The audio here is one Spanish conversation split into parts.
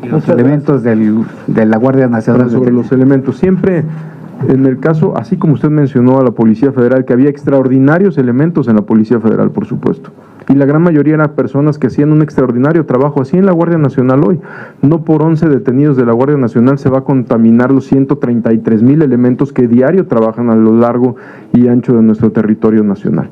Y los elementos de la Guardia Nacional. Sobre los elementos, siempre en el caso, así como usted mencionó a la Policía Federal, que había extraordinarios elementos en la Policía Federal, por supuesto, y la gran mayoría eran personas que hacían un extraordinario trabajo, así en la Guardia Nacional hoy. No por 11 detenidos de la Guardia Nacional se va a contaminar los 133,000 elementos que diario trabajan a lo largo y ancho de nuestro territorio nacional.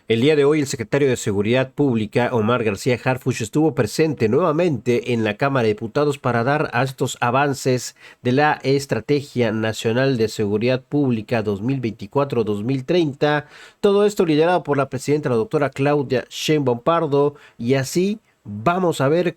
El día de hoy el secretario de Seguridad Pública, Omar García Harfuch, estuvo presente nuevamente en la Cámara de Diputados para dar a estos avances de la Estrategia Nacional de Seguridad Pública 2024-2030. Todo esto liderado por la presidenta, la doctora Claudia Sheinbaum Pardo, y así vamos a ver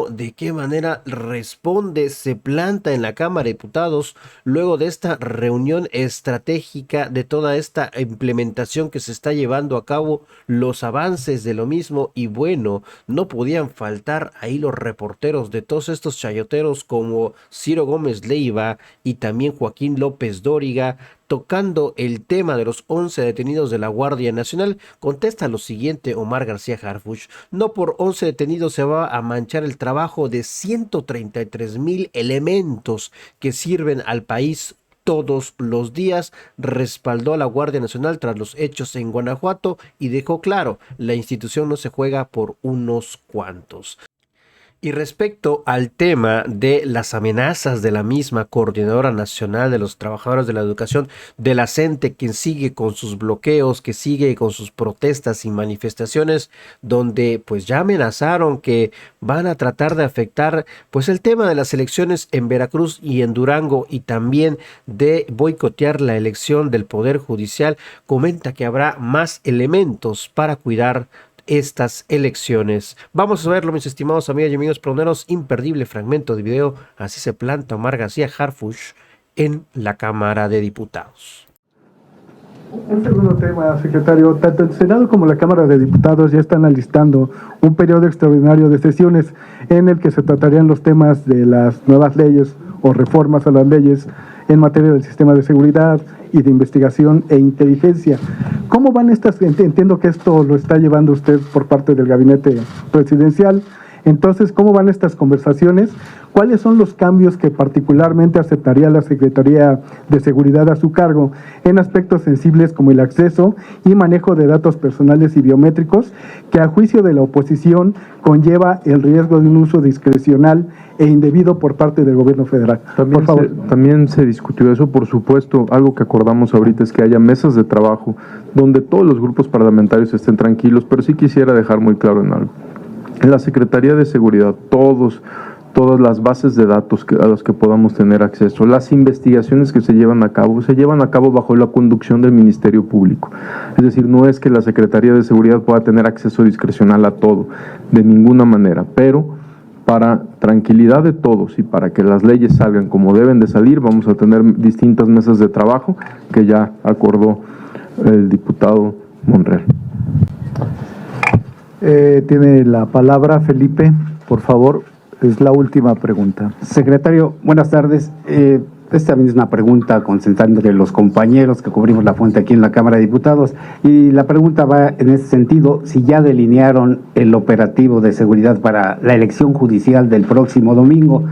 de qué manera responde, se planta en la Cámara de Diputados luego de esta reunión estratégica, de toda esta implementación que se está llevando a cabo, los avances de lo mismo. Y bueno, no podían faltar ahí los reporteros de todos estos chayoteros como Ciro Gómez Leiva y también Joaquín López Dóriga, tocando el tema de los 11 detenidos de la Guardia Nacional. Contesta lo siguiente Omar García Harfuch: no por 11 detenidos se va a manchar el trabajo de 133,000 elementos que sirven al país todos los días. Respaldó a la Guardia Nacional tras los hechos en Guanajuato y dejó claro: la institución no se juega por unos cuantos. Y respecto al tema de las amenazas de la misma Coordinadora Nacional de los Trabajadores de la Educación, de la CENTE, quien sigue con sus bloqueos, que sigue con sus protestas y manifestaciones, donde pues ya amenazaron que van a tratar de afectar pues el tema de las elecciones en Veracruz y en Durango, y también de boicotear la elección del Poder Judicial. Comenta que habrá más elementos para cuidar estas elecciones. Vamos a verlo, mis estimados amigas y amigos proneros. Imperdible fragmento de video. Así se planta Omar García Harfuch en la Cámara de Diputados. Un segundo tema, secretario. Tanto el Senado como la Cámara de Diputados ya están alistando un periodo extraordinario de sesiones en el que se tratarían los temas de las nuevas leyes o reformas a las leyes en materia del sistema de seguridad y de investigación e inteligencia. ¿Cómo van estas? Entiendo que esto lo está llevando usted por parte del gabinete presidencial. Entonces, ¿cómo van estas conversaciones? ¿Cuáles son los cambios que particularmente aceptaría la Secretaría de Seguridad a su cargo en aspectos sensibles como el acceso y manejo de datos personales y biométricos, que a juicio de la oposición conlleva el riesgo de un uso discrecional e indebido por parte del gobierno federal? Por favor. También se discutió eso, por supuesto. Algo que acordamos ahorita es que haya mesas de trabajo donde todos los grupos parlamentarios estén tranquilos, pero sí quisiera dejar muy claro en algo. En la Secretaría de Seguridad, todas las bases de datos a las que podamos tener acceso, las investigaciones que se llevan a cabo bajo la conducción del Ministerio Público. Es decir, no es que la Secretaría de Seguridad pueda tener acceso discrecional a todo, de ninguna manera, pero para tranquilidad de todos y para que las leyes salgan como deben de salir, vamos a tener distintas mesas de trabajo que ya acordó el diputado Monreal. Tiene la palabra Felipe, por favor, es la última pregunta. Secretario, buenas tardes. Esta también es una pregunta concentrada entre los compañeros que cubrimos la fuente aquí en la Cámara de Diputados, y la pregunta va en ese sentido: si ya delinearon el operativo de seguridad para la elección judicial del próximo domingo,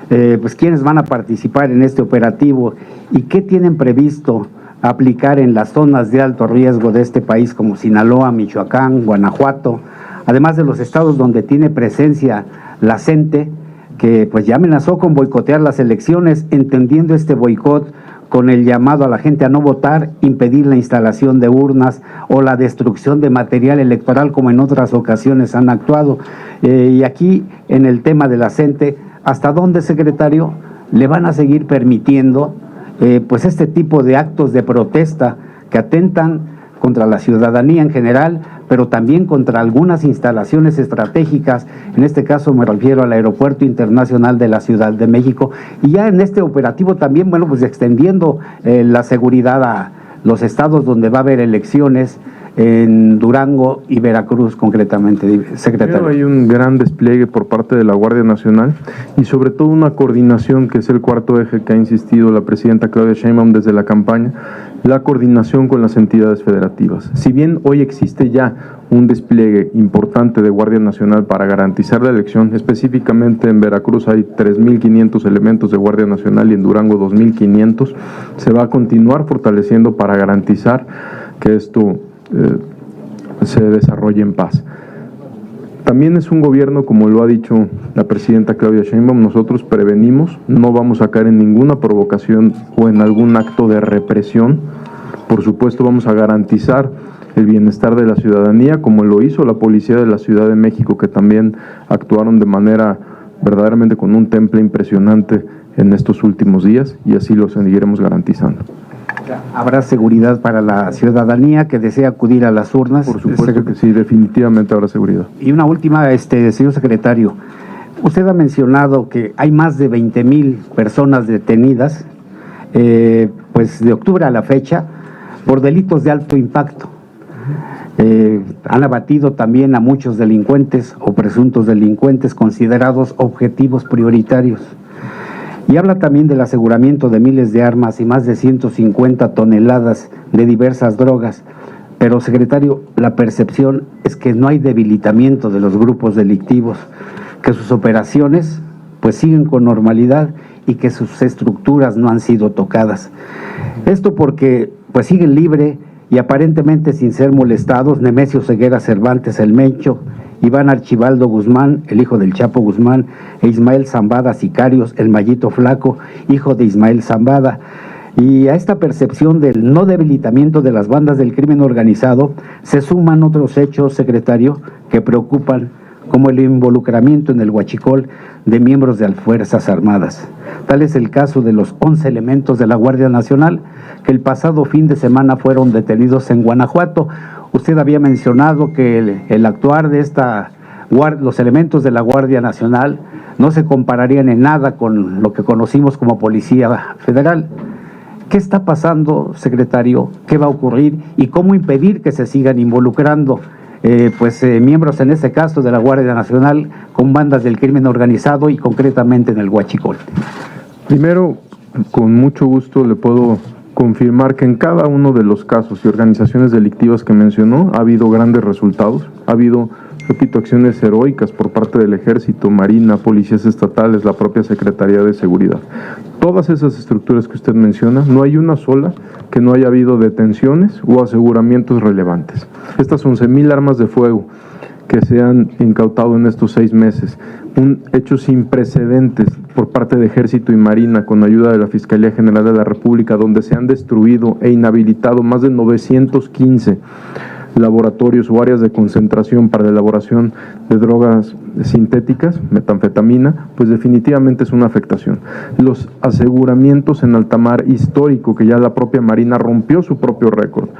pues quiénes van a participar en este operativo y qué tienen previsto aplicar en las zonas de alto riesgo de este país como Sinaloa, Michoacán, Guanajuato, además de los estados donde tiene presencia la CENTE, que pues ya amenazó con boicotear las elecciones, entendiendo este boicot con el llamado a la gente a no votar, impedir la instalación de urnas o la destrucción de material electoral, como en otras ocasiones han actuado. Y aquí, en el tema de la CENTE, ¿hasta dónde, secretario, le van a seguir permitiendo pues este tipo de actos de protesta que atentan contra la ciudadanía en general, pero también contra algunas instalaciones estratégicas? En este caso me refiero al Aeropuerto Internacional de la Ciudad de México, y ya en este operativo también, bueno, pues extendiendo la seguridad a los estados donde va a haber elecciones, en Durango y Veracruz concretamente, secretario. Pero hay un gran despliegue por parte de la Guardia Nacional y sobre todo una coordinación, que es el cuarto eje que ha insistido la presidenta Claudia Sheinbaum desde la campaña, la coordinación con las entidades federativas. Si bien hoy existe ya un despliegue importante de Guardia Nacional para garantizar la elección, específicamente en Veracruz hay 3.500 elementos de Guardia Nacional y en Durango 2.500, se va a continuar fortaleciendo para garantizar que esto se desarrolle en paz. También es un gobierno, como lo ha dicho la presidenta Claudia Sheinbaum, nosotros prevenimos, no vamos a caer en ninguna provocación o en algún acto de represión. Por supuesto vamos a garantizar el bienestar de la ciudadanía, como lo hizo la policía de la Ciudad de México, que también actuaron de manera verdaderamente con un temple impresionante en estos últimos días, y así lo seguiremos garantizando. ¿Habrá seguridad para la ciudadanía que desea acudir a las urnas? Por supuesto que sí, definitivamente habrá seguridad. Y una última, señor secretario, usted ha mencionado que hay más de 20,000 personas detenidas, pues de octubre a la fecha, por delitos de alto impacto. Han abatido también a muchos delincuentes o presuntos delincuentes considerados objetivos prioritarios. Y habla también del aseguramiento de miles de armas y más de 150 toneladas de diversas drogas. Pero, secretario, la percepción es que no hay debilitamiento de los grupos delictivos, que sus operaciones pues siguen con normalidad y que sus estructuras no han sido tocadas. Esto porque pues siguen libre y aparentemente sin ser molestados Nemesio Ceguera Cervantes el Mencho, Iván Archibaldo Guzmán, el hijo del Chapo Guzmán, e Ismael Zambada Sicarios, el Mallito Flaco, hijo de Ismael Zambada. Y a esta percepción del no debilitamiento de las bandas del crimen organizado se suman otros hechos, secretario, que preocupan, como el involucramiento en el huachicol de miembros de las Fuerzas Armadas. Tal es el caso de los 11 elementos de la Guardia Nacional que el pasado fin de semana fueron detenidos en Guanajuato. Usted había mencionado que el actuar de los elementos de la Guardia Nacional no se compararían en nada con lo que conocimos como Policía Federal. ¿Qué está pasando, secretario? ¿Qué va a ocurrir? ¿Y cómo impedir que se sigan involucrando miembros, en este caso, de la Guardia Nacional con bandas del crimen organizado y concretamente en el huachicol? Primero, con mucho gusto le puedo confirmar que en cada uno de los casos y organizaciones delictivas que mencionó ha habido grandes resultados, ha habido, repito, acciones heroicas por parte del Ejército, Marina, policías estatales, la propia Secretaría de Seguridad. Todas esas estructuras que usted menciona, no hay una sola que no haya habido detenciones o aseguramientos relevantes. Estas 11,000 armas de fuego que se han incautado en estos 6 meses, un hecho sin precedentes por parte de Ejército y Marina con ayuda de la Fiscalía General de la República, donde se han destruido e inhabilitado más de 915 laboratorios o áreas de concentración para la elaboración de drogas sintéticas, metanfetamina, pues definitivamente es una afectación. Los aseguramientos en alta mar histórico, que ya la propia Marina rompió su propio récord,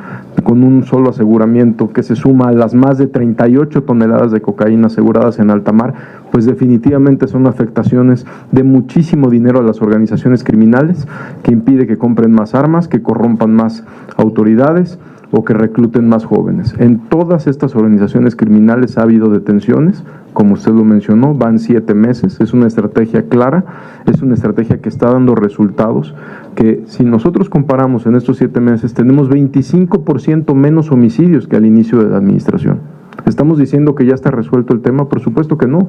con un solo aseguramiento que se suma a las más de 38 toneladas de cocaína aseguradas en alta mar, pues definitivamente son afectaciones de muchísimo dinero a las organizaciones criminales, que impide que compren más armas, que corrompan más autoridades o que recluten más jóvenes. En todas estas organizaciones criminales ha habido detenciones, como usted lo mencionó, van 7 meses, es una estrategia clara, es una estrategia que está dando resultados, que si nosotros comparamos en estos 7 meses, tenemos 25% menos homicidios que al inicio de la administración. ¿Estamos diciendo que ya está resuelto el tema? Por supuesto que no,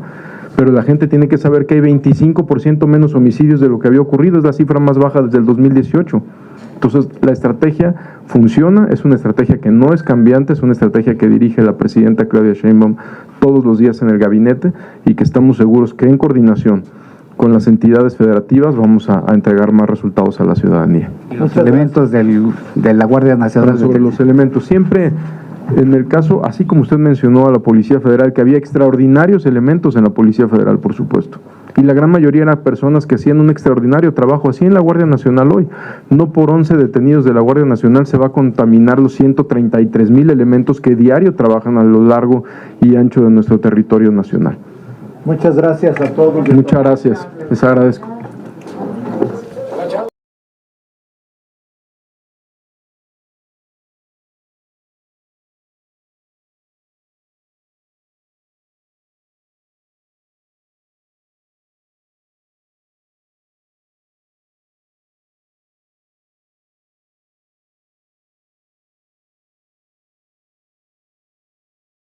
pero la gente tiene que saber que hay 25% menos homicidios de lo que había ocurrido, es la cifra más baja desde el 2018. Entonces, la estrategia funciona, es una estrategia que no es cambiante, es una estrategia que dirige la presidenta Claudia Sheinbaum todos los días en el gabinete y que estamos seguros que en coordinación con las entidades federativas vamos a entregar más resultados a la ciudadanía. Los elementos de la Guardia Nacional. Sobre los elementos, siempre en el caso, así como usted mencionó a la Policía Federal, que había extraordinarios elementos en la Policía Federal, por supuesto. Y la gran mayoría eran personas que hacían un extraordinario trabajo, así en la Guardia Nacional hoy. No por 11 detenidos de la Guardia Nacional se va a contaminar los 133,000 elementos que diario trabajan a lo largo y ancho de nuestro territorio nacional. Muchas gracias a todos. Muchas gracias, les agradezco.